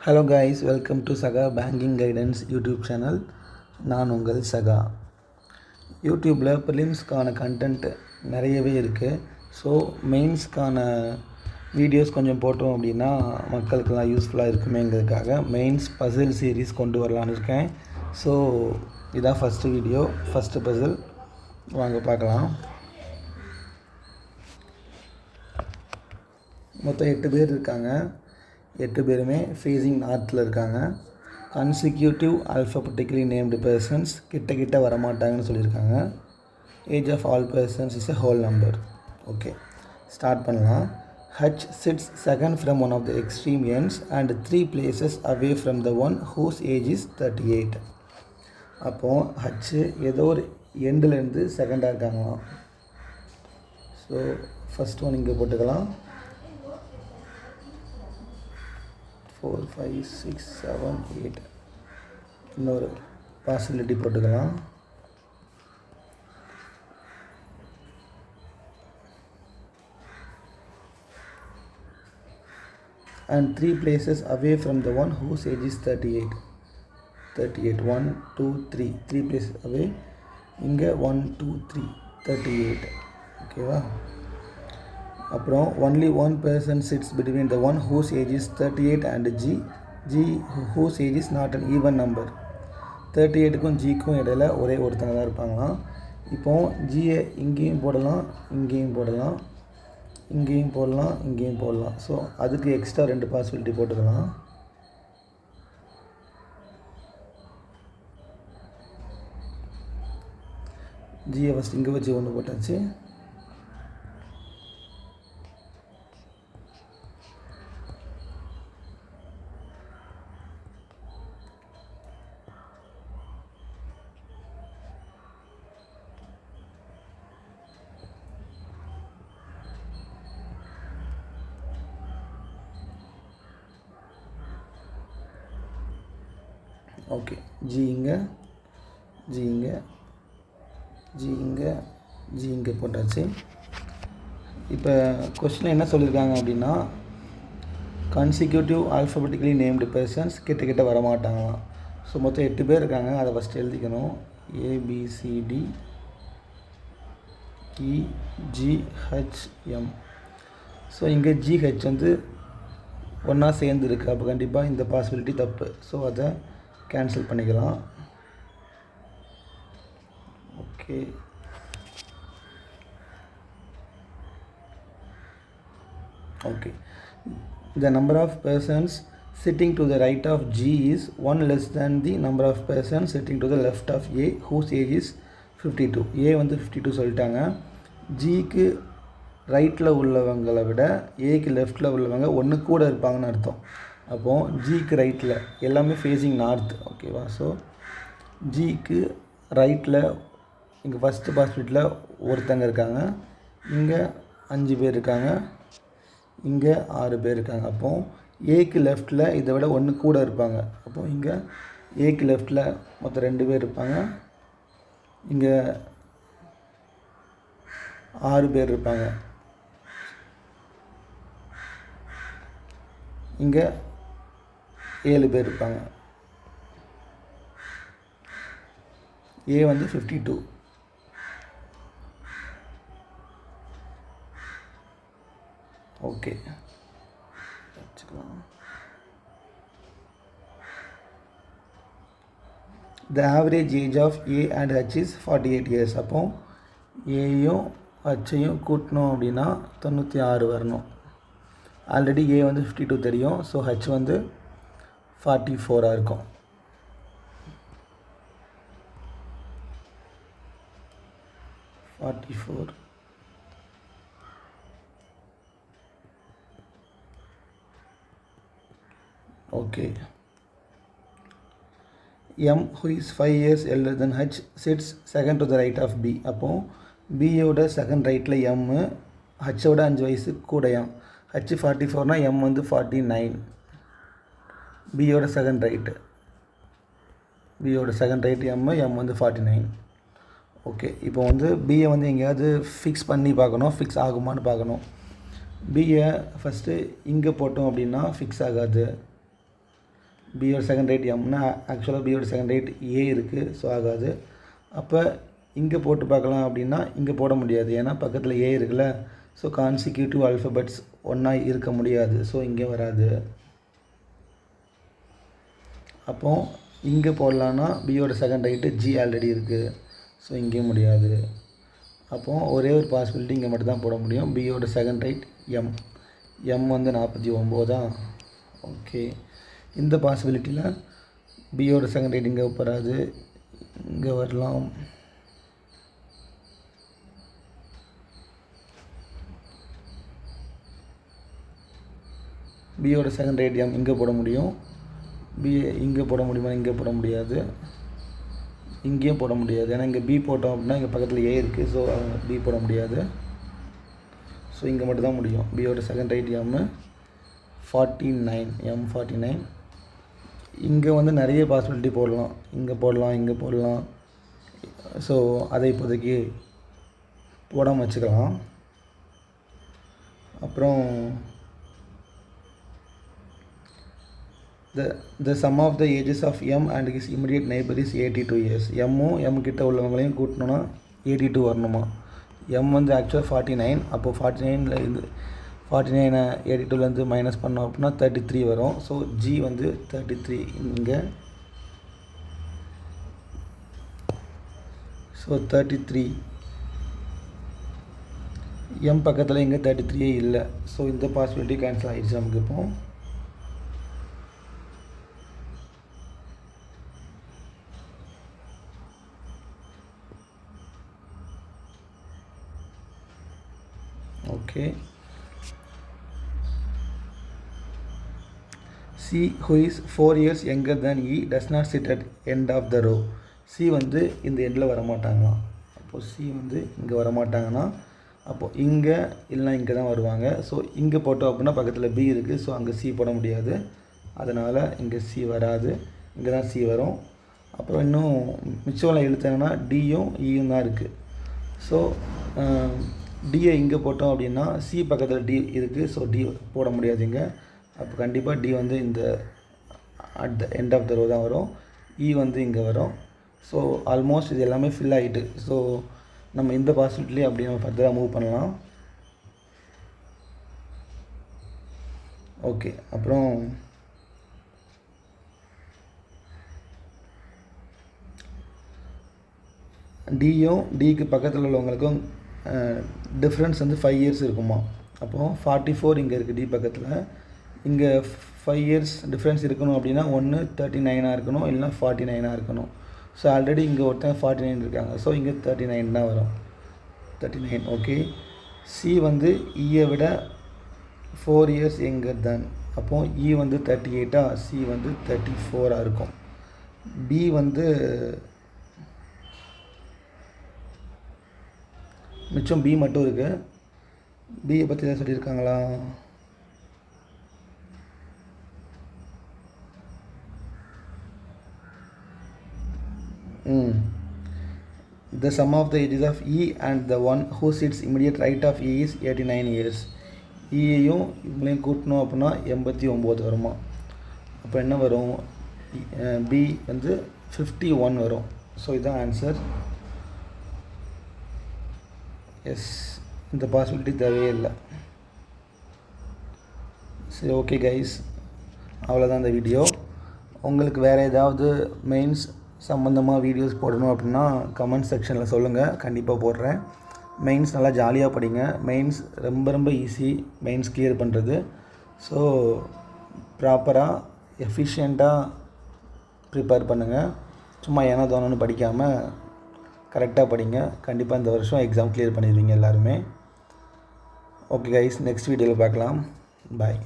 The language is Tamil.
ஹலோ கைஸ், வெல்கம் டு சகா பேங்கிங் கைடன்ஸ் யூடியூப் சேனல். நான் உங்கள் சகா. யூடியூப்பில் ப்ரிலிம்ஸ்க்கான கண்டென்ட் நிறையவே இருக்குது. ஸோ மெயின்ஸ்க்கான வீடியோஸ் கொஞ்சம் போட்டோம் அப்படின்னா மக்களுக்கெல்லாம் யூஸ்ஃபுல்லாக இருக்குமேங்கிறதுக்காக மெயின்ஸ் பசில் சீரீஸ் கொண்டு வரலான்னு இருக்கேன். ஸோ இதான் ஃபஸ்ட்டு வீடியோ, ஃபஸ்ட்டு பசில். வாங்க பார்க்கலாம். மொத்தம் 8 பேர் இருக்காங்க. 8 பேருமே ஃபேஸிங் நார்த்தில் இருக்காங்க. கன்சிக்யூட்டிவ் ஆல்ஃபபெட்டிக்கலி நேம்டு பர்சன்ஸ் கிட்ட வரமாட்டாங்கன்னு சொல்லியிருக்காங்க. Age of all persons is a whole number. Okay, start பண்ணலாம். H sits second from one of the extreme ends and 3 places away from the one whose age is 38. அப்போது H ஏதோ ஒரு எண்டுலேருந்து செகண்டாக இருக்காங்களாம். ஸோ ஃபஸ்ட் ஒன் இங்கே போட்டுக்கலாம். 4, 5, 6, 7, 8. இன்னொரு பாசிபிலிட்டி போட்டுக்கலாம். And 3 places away from the one whose age is 38. 1, 2, 3. 3 places away. இங்கே 1, 2, 3. 38. ஓகேவா? அப்புறம் only one person sits between the one whose age is 38 and G whose age is not an even number. 38க்கும் Gக்கும் இடையில் ஒரே ஒருத்தங்க தான் இருப்பாங்களாம். இப்போது Gயை இங்கேயும் போடலாம், இங்கேயும் போடலாம், இங்கேயும் போடலாம், இங்கேயும் போடலாம். ஸோ அதுக்கு எக்ஸ்ட்ரா 2 பாசிபிலிட்டி போட்டுக்கலாம். Gயை ஃபஸ்ட் இங்கே வச்சு ஒன்று போட்டாச்சு. ஓகே, G இங்கே, G இங்கே, G இங்கே, G இங்கே போட்டாச்சு. இப்போ கொஸ்டின் என்ன சொல்லியிருக்காங்க அப்படின்னா, கன்சிக்யூட்டிவ் ஆல்ஃபபெட்டிக்கலி நேம்டு பர்சன்ஸ் கிட்ட வரமாட்டாங்களாம். ஸோ மொத்தம் 8 பேர் இருக்காங்க. அதை ஃபஸ்ட்டு எழுதிக்கணும். ABCD EGHM. ஸோ இங்கே GH வந்து ஒன்றா சேர்ந்து இருக்குது. அப்போ கண்டிப்பாக இந்த பாசிபிலிட்டி தப்பு. ஸோ அதை கேன்சல் பண்ணிக்கலாம். Okay, okay. The number of persons sitting to the right of G is 1 less than the number of persons sitting to the left of A whose age is 52. A வந்து 52 சொல்லிட்டாங்க. Gக்கு ரைட்டில் உள்ளவங்களை விட ஏக்கு லெஃப்டில் உள்ளவங்க ஒன்று கூட இருப்பாங்கன்னு அர்த்தம். அப்போது Gக்கு ரைட்டில் எல்லாமே ஃபேஸிங் நார்த். ஓகேவா? ஸோ Gக்கு ரைட்டில் இங்கே ஃபஸ்ட்டு பாசிபிலிட்டியில் ஒருத்தங்க இருக்காங்க. இங்கே 5 பேர் இருக்காங்க. இங்கே 6 பேர் இருக்காங்க. அப்போது ஏக்கு லெஃப்டில் இதை விட ஒன்று கூட இருப்பாங்க. அப்போது இங்கே ஏக்கு லெஃப்டில் மொத்தம் 2 பேர் இருப்பாங்க. இங்கே 6 பேர் இருப்பாங்க. இங்கே 7 பேர் இருப்பாங்க. ஏ வந்து 52. ஓகே, வச்சுக்கலாம். The average age of A and H is 48 years. அப்போ ஏயும் ஹச்சையும் கூட்டணும் அப்படின்னா 96 வரணும். ஆல்ரெடி ஏ வந்து 52 தெரியும். ஸோ ஹச் வந்து 44 இருக்கும். Okay. M who is 5 years elder than H sits second to the right of B. அப்போது பியோட செகண்ட் ரைட்டில் M, ஹச்சோட 5 வயசு கூடையாம். H 44னா M வந்து 49. பியோட செகண்ட் ரைட்டு, பியோட செகண்ட் ரைட் M வந்து 49. ஓகே, இப்போ வந்து பியை வந்து எங்கேயாவது ஃபிக்ஸ் பண்ணி பார்க்கணும், ஃபிக்ஸ் ஆகுமான்னு பார்க்கணும். பியை ஃபஸ்ட்டு இங்கே போட்டோம் அப்படின்னா ஃபிக்ஸ் ஆகாது. பியோட செகண்ட் ரைட் எம்னா ஆக்சுவலாக பியோட செகண்ட் ரைட் ஏ இருக்குது, ஸோ ஆகாது. அப்போ இங்கே போட்டு பார்க்கலாம் அப்படின்னா இங்கே போட முடியாது, ஏன்னா பக்கத்தில் ஏ இருக்குல்ல. ஸோ கான்சிக்யூட்டிவ் ஆல்ஃபபெட்ஸ் ஒன்றா இருக்க முடியாது, ஸோ இங்கே வராது. அப்போது இங்கே போடலான்னா பியோட செகண்ட் ரைட்டு ஜி ஆல்ரெடி இருக்குது, ஸோ இங்கேயும் முடியாது. அப்போது ஒரே ஒரு பாசிபிலிட்டி இங்கே மட்டும் தான் போட முடியும், பியோட செகண்ட் ரைட் எம். எம் வந்து 49. ஓகே, இந்த பாசிபிலிட்டியில் பியோட செகண்ட் ரைட் இங்கே வராது, இங்கே வரலாம். பியோட செகண்ட் ரைட் எம் இங்கே போட முடியும், பி இங்கே போட முடியுமா, இங்கே போட முடியாது, இங்கேயும் போட முடியாது. ஏன்னா இங்கே பி போட்டோம் அப்படின்னா இங்கே பக்கத்தில் ஏ இருக்குது, ஸோ பி போட முடியாது. ஸோ இங்கே மட்டும் தான் முடியும். பியோட செகண்ட் ரைட் எம் 49, எம் 49. இங்கே வந்து நிறைய பாசிபிலிட்டி போடலாம், இங்கே போடலாம், இங்கே போடலாம். ஸோ அதை இப்போதைக்கு போடாமல் வச்சுக்கலாம். அப்புறம் the sum of the ages of m and his immediate neighbor is 82 years. எம்மும் M கிட்ட உள்ளவங்களையும் கூட்டணும்னா 82 வரணுமா. எம் வந்து ஆக்சுவலாக 49, அப்போது 49 இருந்து 49 82லேருந்து மைனஸ் பண்ணோம் அப்படின்னா 33 வரும். ஸோ ஜி வந்து 33 இங்கே. ஸோ 33 எம் பக்கத்தில் இங்கே 33 இல்லை. ஸோ இந்த பாசிபிலிட்டி கேன்சல் ஆகிடுச்சு நமக்கு. இப்போ okay, C who is 4 years younger than E does not sit at end of the row. C வந்து இந்த எண்டில் வரமாட்டாங்களாம். அப்போது C வந்து இங்கே வரமாட்டாங்கன்னா அப்போது இங்கே இல்லைனா இங்கே தான் வருவாங்க. ஸோ இங்கே போட்டோம் அப்படின்னா பக்கத்தில் B இருக்குது, ஸோ அங்கே C போட முடியாது, அதனால் இங்கே C வராது, இங்கே தான் C வரும். அப்புறம் இன்னும் மிச்சம் எழுத்தாங்கன்னா டியும் ஈயும் தான் இருக்குது. ஸோ டியை இங்கே போட்டோம் அப்படின்னா சி பக்கத்தில் டி இருக்குது, ஸோ டி போட முடியாது இங்கே. அப்போ கண்டிப்பாக டி வந்து இந்த at the end of the row தான் வரும். இ வந்து இங்கே வரும். ஸோ ஆல்மோஸ்ட் இது எல்லாமே ஃபில் ஆகிட்டு. ஸோ நம்ம இந்த பாசிபிலிட்டிலே அப்படி நம்ம ஃபர்தராக மூவ் பண்ணலாம். ஓகே, அப்புறம் டியும் டிக்கு பக்கத்தில் உள்ளவங்களுக்கும் டிஃப்ரென்ஸ் வந்து 5 இயர்ஸ் இருக்குமா. அப்போது 44 இங்கே இருக்குது டி பக்கத்தில், இங்கே 5 இயர்ஸ் டிஃப்ரென்ஸ் இருக்கணும் அப்படின்னா ஒன்று 39 இருக்கணும், இல்லைனா 49 இருக்கணும். ஸோ ஆல்ரெடி இங்கே ஒருத்தன் 49 இருக்காங்க, ஸோ இங்கே 39 தான் வரும். 39. ஓகே, சி வந்து இயை விட 4 இயர்ஸ் எங்கர் தான். அப்போது இ வந்து 38, சி வந்து 34 இருக்கும். பி வந்து மிச்சம் பி மட்டும் இருக்குது. பியை பற்றி எதாவது சொல்லியிருக்காங்களா? The sum of the ages of E and the one who sits immediate right of E is 89 years. ஈயையும் இவங்களையும் கூட்டணும் அப்படின்னா 89 வருமா. அப்போ என்ன வரும், பி வந்து 51 வரும். ஸோ இதுதான் ஆன்சர். எஸ், இந்த பாசிபிலிட்டி தேவையே இல்லை. சரி, ஓகே கைஸ், அவ்வளோதான் இந்த வீடியோ. உங்களுக்கு வேறு ஏதாவது மெயின்ஸ் சம்மந்தமாக வீடியோஸ் போடணும் அப்படின்னா கமெண்ட் செக்ஷனில் சொல்லுங்கள், கண்டிப்பாக போடுறேன். மெயின்ஸ் நல்லா ஜாலியாக படிங்க. மெயின்ஸ் ரொம்ப ரொம்ப ஈஸி, மெயின்ஸ் கிளியர் பண்ணுறது. ஸோ ப்ராப்பராக எஃபிஷியண்ட்டாக ப்ரிப்பேர் பண்ணுங்கள். சும்மா ஏனோ தோணுன்னு படிக்காமல் கரெக்டாக படிங்க. கண்டிப்பாக இந்த வருஷம் எக்ஸாம் கிளியர் பண்ணிடுவீங்க எல்லாருமே. ஓகே கைஸ், நெக்ஸ்ட் வீடியோவில் பார்க்கலாம். பாய்.